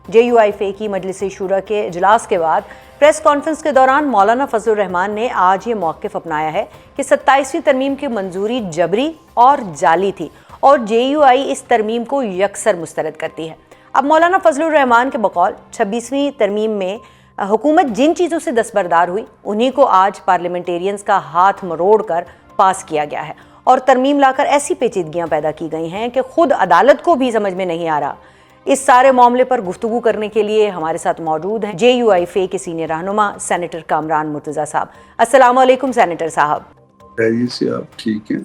JUI کی مجلس شورا کے اجلاس کے بعد پریس کانفرنس کے دوران مولانا فضل الرحمان نے آج یہ موقف اپنایا ہے کہ 27ویں ترمیم کی منظوری جبری اور جعلی تھی اور JUI اس ترمیم کو یکسر مسترد کرتی ہے۔ اب مولانا فضل الرحمان کے بقول 26ویں ترمیم میں حکومت جن چیزوں سے دستبردار ہوئی انہی کو آج پارلیمنٹیرینز کا ہاتھ مروڑ کر پاس کیا گیا ہے اور ترمیم لا کر ایسی پیچیدگیاں پیدا کی گئی ہیں کہ خود عدالت کو بھی سمجھ میں نہیں آ رہا۔ اس سارے معاملے پر گفتگو کرنے کے لیے ہمارے ساتھ موجود ہیں JUI کے سینئر رہنما سینیٹر کامران مرتضیٰ صاحب۔ السلام علیکم سینیٹر صاحب۔ خیریت سے آپ ٹھیک ہیں؟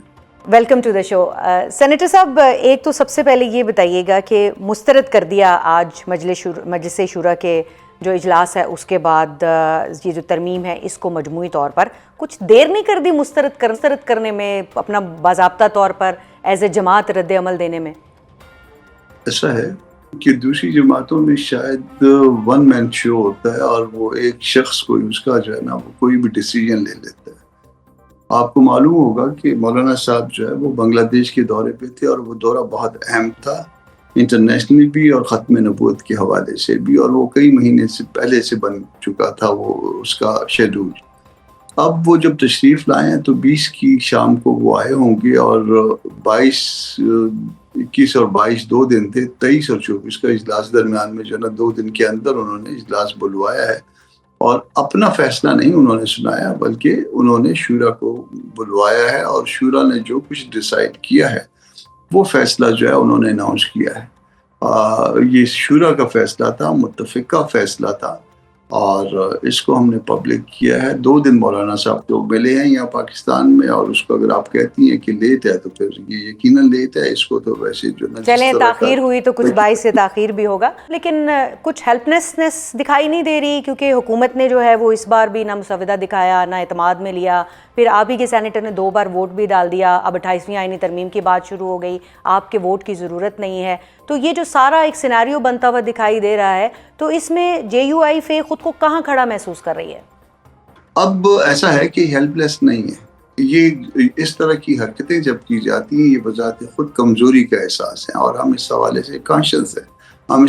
Welcome to the show. Senator صاحب، ایک تو سب سے پہلے یہ بتائیے گا کہ مسترد کر دیا آج مجلس شورا کے جو اجلاس ہے اس کے بعد یہ جو ترمیم ہے اس کو مجموعی طور پر کچھ دیر نہیں کر دی مسترد کرنے میں، اپنا باضابطہ طور پر ایز اے جماعت رد عمل دینے میں؟ ایسا ہے کہ دوسری جماعتوں میں شاید ون مین شو ہوتا ہے اور وہ ایک شخص کوئی اس کا جو ہے نا وہ کوئی بھی ڈیسیجن لے لیتا ہے۔ آپ کو معلوم ہوگا کہ مولانا صاحب جو ہے وہ بنگلہ دیش کے دورے پہ تھے اور وہ دورہ بہت اہم تھا، انٹرنیشنلی بھی اور ختم نبوت کے حوالے سے بھی، اور وہ کئی مہینے سے پہلے سے بن چکا تھا وہ اس کا شیڈول۔ اب وہ جب تشریف لائے ہیں تو 20 کی شام کو وہ آئے ہوں گے اور 21 اور 22 دو دن تھے، 23 اور 24 کا اجلاس درمیان میں جو ہے نا 2 دن کے اندر انہوں نے اجلاس بلوایا ہے اور اپنا فیصلہ نہیں انہوں نے سنایا بلکہ انہوں نے شورا کو بلوایا ہے اور شورا نے جو کچھ ڈیسائیڈ کیا ہے وہ فیصلہ جو ہے انہوں نے اناؤنس کیا ہے۔ یہ شورا کا فیصلہ تھا، متفقہ فیصلہ تھا اور اس کو ہم نے پبلک کیا ہے۔ 2 دن مولانا صاحب تو ملے ہیں یہاں پاکستان میں، اور اس کو اگر آپ کہتی ہیں کہ لیٹ ہے تو پھر یہ یقیناً لیٹ ہے، اس کو تو ویسے جو نا چلیں تاخیر ہوئی تو کچھ باعث سے تاخیر بھی ہوگا، لیکن کچھ ہیلپلیسنس دکھائی نہیں دے رہی، کیونکہ حکومت نے جو ہے وہ اس بار بھی نہ مسودہ دکھایا نہ اعتماد میں لیا، پھر آپ ہی کے سینیٹر نے 2 بار ووٹ بھی ڈال دیا، اب 28ویں آئینی ترمیم کی بات شروع ہو گئی، آپ کے ووٹ کی ضرورت نہیں ہے۔ تو یہ جو سارا ایک سیناریو بنتا ہوا دکھائی دے رہا ہے، تو اس میں JUI خود کو کہاں کھڑا محسوس کر رہی ہے؟ اب ایسا ہے کہ ہیلپ لیس نہیں ہے، یہ اس طرح کی حرکتیں جب کی جاتی ہیں یہ بذات خود کمزوری کا احساس ہے، اور ہم اس حوالے سے کانشیس ہیں۔ ہم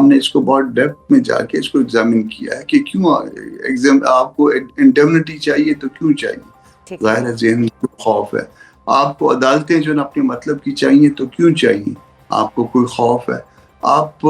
نے اس کو بہت ڈیپتھ میں جا کے اس کو ایگزامن کیا ہے کہ کیوں آپ کو انڈیمنٹی چاہیے تو کیوں چاہیے، ظاہر ہے ذہن میں خوف ہے۔ آپ کو عدالتیں جو اپنے مطلب کی چاہیے تو کیوں چاہیے، آپ کو کوئی خوف ہے۔ آپ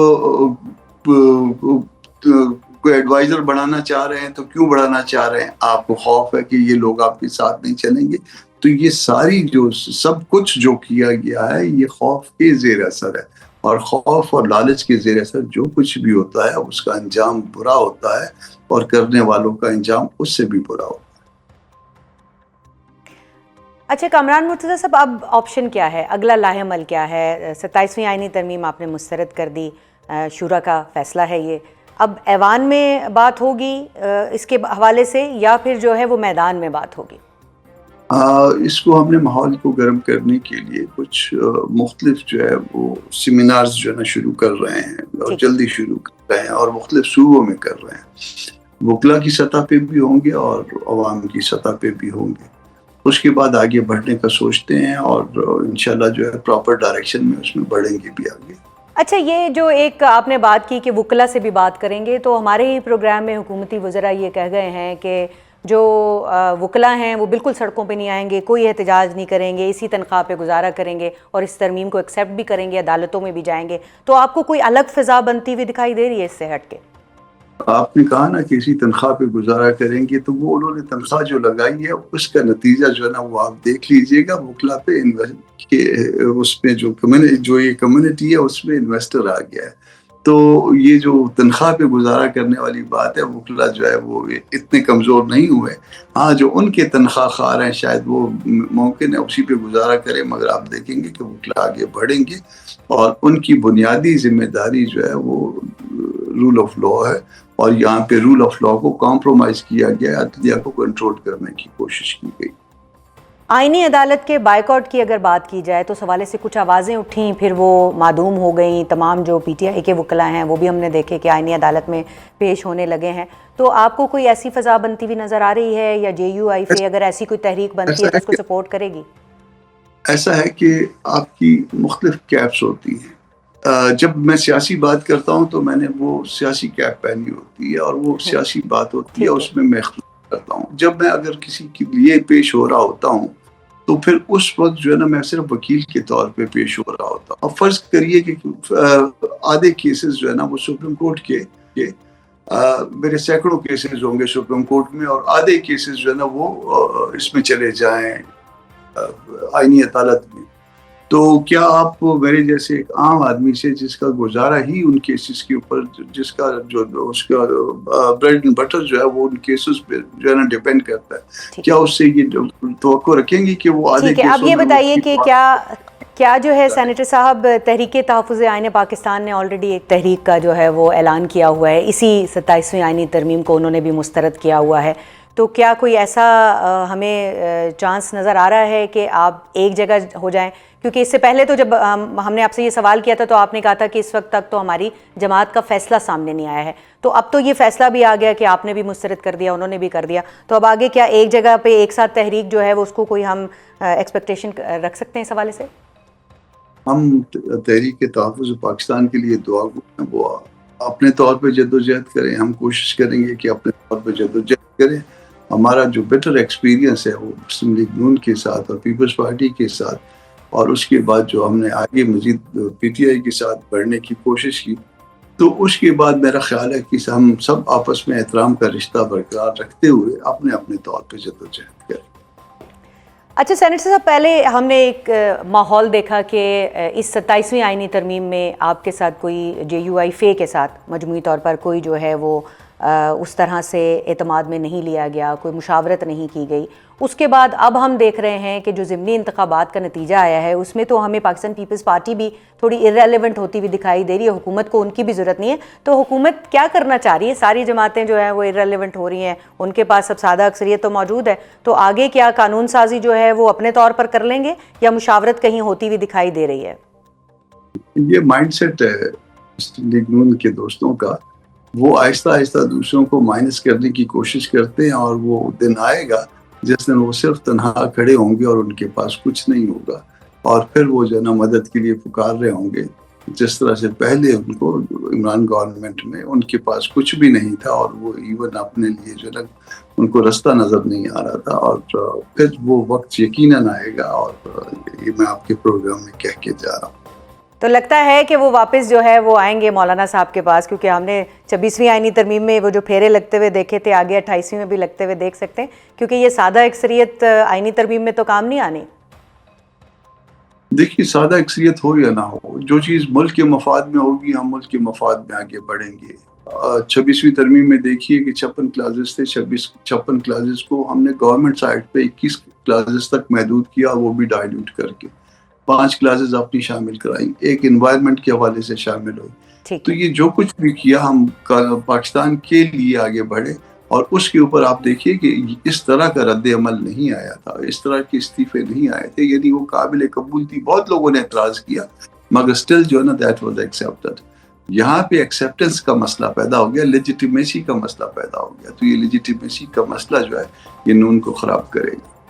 کوئی ایڈوائزر بڑھانا چاہ رہے ہیں تو کیوں بڑھانا چاہ رہے ہیں، آپ کو خوف ہے کہ یہ لوگ آپ کے ساتھ نہیں چلیں گے۔ تو یہ ساری جو سب کچھ جو کیا گیا ہے یہ خوف کے زیر اثر ہے، اور خوف اور لالچ کے زیر اثر جو کچھ بھی ہوتا ہے اس کا انجام برا ہوتا ہے، اور کرنے والوں کا انجام اس سے بھی برا ہوتا ہے۔ اچھا کامران مرتضیٰ صاحب، اب آپشن کیا ہے، اگلا لاہ عمل کیا ہے؟ 27ویں آئینی ترمیم آپ نے مسترد کر دی، شورا کا فیصلہ ہے یہ، اب ایوان میں بات ہوگی اس کے حوالے سے یا پھر جو ہے وہ میدان میں بات ہوگی؟ اس کو ہم نے ماحول کو گرم کرنے کے لیے کچھ مختلف جو ہے وہ سیمینارز جو ہے نا شروع کر رہے ہیں، اور جلدی شروع کر رہے ہیں، اور مختلف صوبوں میں کر رہے ہیں۔ وکلا کی سطح پہ بھی ہوں گے اور عوام کی سطح پہ بھی ہوں گے۔ اس کے بعد آگے بڑھنے کا سوچتے ہیں، اور انشاءاللہ جو ہے پراپر ڈائریکشن میں اس میں بڑھیں گے بھی آگے۔ اچھا، یہ جو ایک آپ نے بات کی کہ وکلا سے بھی بات کریں گے، تو ہمارے ہی پروگرام میں حکومتی وزراء یہ کہہ گئے ہیں کہ جو وکلا ہیں وہ بالکل سڑکوں پہ نہیں آئیں گے، کوئی احتجاج نہیں کریں گے، اسی تنخواہ پہ گزارا کریں گے اور اس ترمیم کو ایکسیپٹ بھی کریں گے، عدالتوں میں بھی جائیں گے۔ تو آپ کو کوئی الگ فضا بنتی ہوئی دکھائی دے رہی ہے اس سے ہٹ کے؟ آپ نے کہا نا کہ اسی تنخواہ پہ گزارا کریں گے، تو وہ انہوں نے تنخواہ جو لگائی ہے اس کا نتیجہ جو ہے نا وہ آپ دیکھ لیجئے گا۔ وکلا پہ اس میں جو یہ کمیونٹی ہے اس میں انویسٹر آ گیا ہے، تو یہ جو تنخواہ پہ گزارا کرنے والی بات ہے، وکلا جو ہے وہ اتنے کمزور نہیں ہوئے۔ ہاں، جو ان کے تنخواہ خار ہیں شاید وہ ممکن ہے اسی پہ گزارا کریں، مگر آپ دیکھیں گے کہ وکلا آگے بڑھیں گے، اور ان کی بنیادی ذمہ داری جو ہے وہ رول آف لا ہے، اور یہاں پہ رول آف لا کو کمپرومائز کیا گیا، عدلیہ کو کنٹرول کرنے کی کوشش کی گئی۔ آئینی عدالت کے بائیکاٹ کی اگر بات کی جائے تو اس حوالے سے کچھ آوازیں اٹھیں، پھر وہ معدوم ہو گئیں۔ تمام جو PTI کے وکلا ہیں وہ بھی ہم نے دیکھے کہ آئینی عدالت میں پیش ہونے لگے ہیں۔ تو آپ کو کوئی ایسی فضا بنتی ہوئی نظر آ رہی ہے، یا JUI اگر ایسی کوئی تحریک بنتی ہے تو اس کو سپورٹ کرے گی؟ ایسا ہے کہ آپ کی مختلف کیپس ہوتی ہیں، جب میں سیاسی بات کرتا ہوں تو میں نے وہ سیاسی کیپ پہنی ہوتی ہے اور وہ سیاسی بات ہوتی ہے، اس میں میں اختلاف کرتا ہوں. جب میں اگر کسی کے لیے پیش ہو رہا ہوتا ہوں تو پھر اس وقت جو ہے نا میں صرف وکیل کے طور پہ پیش ہو رہا ہوتا ہوں. اب فرض کریے کہ آدھے کیسز جو ہے نا وہ سپریم کورٹ کے میرے سینکڑوں کیسز ہوں گے سپریم کورٹ میں، اور آدھے کیسز جو ہے نا وہ اس میں چلے جائیں آئینی عدالت میں. تو کیا آپ میرے جیسے ایک عام آدمی سے جس کا گزارا ہی ان کیسز کے اوپر، جس کا جو اس کا بریڈ اینڈ بٹر جو ہے وہ ان کیسز پہ جو ہے نا ڈیپینڈ کرتا ہے، کیا اس سے یہ توقع رکھیں گے کہ وہ آدھے ٹھیک ہے. اب کیسوں یہ میں بتائیے کہ کیا جو ہے سینیٹر صاحب تحریک تحفظ آئین پاکستان نے آلریڈی ایک تحریک کا جو ہے وہ اعلان کیا ہوا ہے، اسی 27ویں آئینی ترمیم کو انہوں نے بھی مسترد کیا ہوا ہے. تو کیا کوئی ایسا ہمیں چانس نظر آ رہا ہے کہ آپ ایک جگہ ہو جائیں؟ کیونکہ اس سے پہلے تو جب ہم نے آپ سے یہ سوال کیا تھا تو آپ نے کہا تھا کہ اس وقت تک تو ہماری جماعت کا فیصلہ سامنے نہیں آیا ہے. تو اب تو یہ فیصلہ بھی آ گیا کہ آپ نے بھی مسترد کر دیا، انہوں نے بھی کر دیا. تو اب آگے کیا ایک جگہ پہ ایک ساتھ تحریک جو ہے وہ اس کو کوئی ہم ایکسپیکٹیشن رکھ سکتے ہیں اس حوالے سے؟ ہم تحریک تحفظ پاکستان کے لیے دعا وہ اپنے طور پہ جدوجہد کریں. ہم کوشش کریں گے کہ اپنے طور پہ جدوجہد کریں. ہمارا جو بیٹر ایکسپیرینس ہے وہ مسلم لیگ نون کے ساتھ اور پیپلز پارٹی کے ساتھ، اور اس کے بعد جو ہم نے آگے مزید پی ٹی آئی کے ساتھ بڑھنے کی کوشش کی، تو اس کے بعد میرا خیال ہے کہ ہم سب آپس میں احترام کا رشتہ برقرار رکھتے ہوئے اپنے اپنے طور پہ جدوجہد کریں. اچھا سینیٹر صاحب، پہلے ہم نے ایک ماحول دیکھا کہ اس 27ویں آئینی ترمیم میں آپ کے ساتھ کوئی جے یو آئی فے کے ساتھ مجموعی طور پر کوئی جو ہے وہ اس طرح سے اعتماد میں نہیں لیا گیا، کوئی مشاورت نہیں کی گئی. اس کے بعد اب ہم دیکھ رہے ہیں کہ جو ضمنی انتخابات کا نتیجہ آیا ہے اس میں تو ہمیں پاکستان پیپلز پارٹی بھی تھوڑی ارریلیونٹ ہوتی ہوئی دکھائی دے رہی ہے. حکومت کو ان کی بھی ضرورت نہیں ہے. تو حکومت کیا کرنا چاہ رہی ہے؟ ساری جماعتیں جو ہیں وہ ارریلیونٹ ہو رہی ہیں، ان کے پاس اب سادہ اکثریت تو موجود ہے. تو آگے کیا قانون سازی جو ہے وہ اپنے طور پر کر لیں گے یا مشاورت کہیں ہوتی ہوئی دکھائی دے رہی ہے؟ یہ مائنڈ سیٹ ہے مسلم لیگ نون کے دوستوں کا. وہ آہستہ آہستہ دوسروں کو مائنس کرنے کی کوشش کرتے ہیں، اور وہ دن آئے گا جس دن وہ صرف تنہا کھڑے ہوں گے اور ان کے پاس کچھ نہیں ہوگا، اور پھر وہ جو ہے نا مدد کے لیے پکار رہے ہوں گے. جس طرح سے پہلے ان کو عمران گورنمنٹ میں ان کے پاس کچھ بھی نہیں تھا، اور وہ ایون اپنے لیے جو ہے نا ان کو رستہ نظر نہیں آ رہا تھا. اور پھر وہ وقت یقیناً آئے گا، اور یہ میں آپ کے پروگرام میں کہہ کے جا رہا ہوں. تو لگتا ہے کہ وہ واپس جو ہے وہ آئیں گے مولانا صاحب کے پاس، کیونکہ ہم نے 26ویں آئینی ترمیم میں وہ جو پھیرے لگتے ہوئے دیکھے تھے، آگے 28ویں میں بھی لگتے ہوئے دیکھ سکتے ہیں، کیونکہ یہ سادہ اکثریت آئینی ترمیم میں تو کام نہیں آنی. دیکھیے سادہ اکثریت ہو یا نہ ہو، جو چیز ملک کے مفاد میں ہوگی ہم ملک کے مفاد میں آگے بڑھیں گے. 26ویں ترمیم میں دیکھیے کہ 56 کلازز تھے. 56 کلازز کو ہم نے گورنمنٹ سائٹ پہ 21 کلازز تک محدود کیا، وہ بھی ڈائلیوٹ کر کے 5 کلازز اپنی شامل کرائیں، ایک انوائرمنٹ کے حوالے سے شامل ہوئی. تو یہ جو کچھ بھی کیا ہم پاکستان کے لیے آگے بڑھے، اور اس کے اوپر آپ دیکھیے کہ اس طرح کا رد عمل نہیں آیا تھا، اس طرح کے استعفے نہیں آئے تھے. یعنی وہ قابل قبول تھی، بہت لوگوں نے اعتراض کیا، مگر اسٹل جو ہے نا دیٹ واز ایکسیپٹڈ. یہاں پہ ایکسیپٹنس کا مسئلہ پیدا ہو گیا، لیجیٹیمیسی کا مسئلہ پیدا ہو گیا. تو یہ لیجیٹیمیسی کا مسئلہ جو ہے یہ نون کو خراب کرے گا.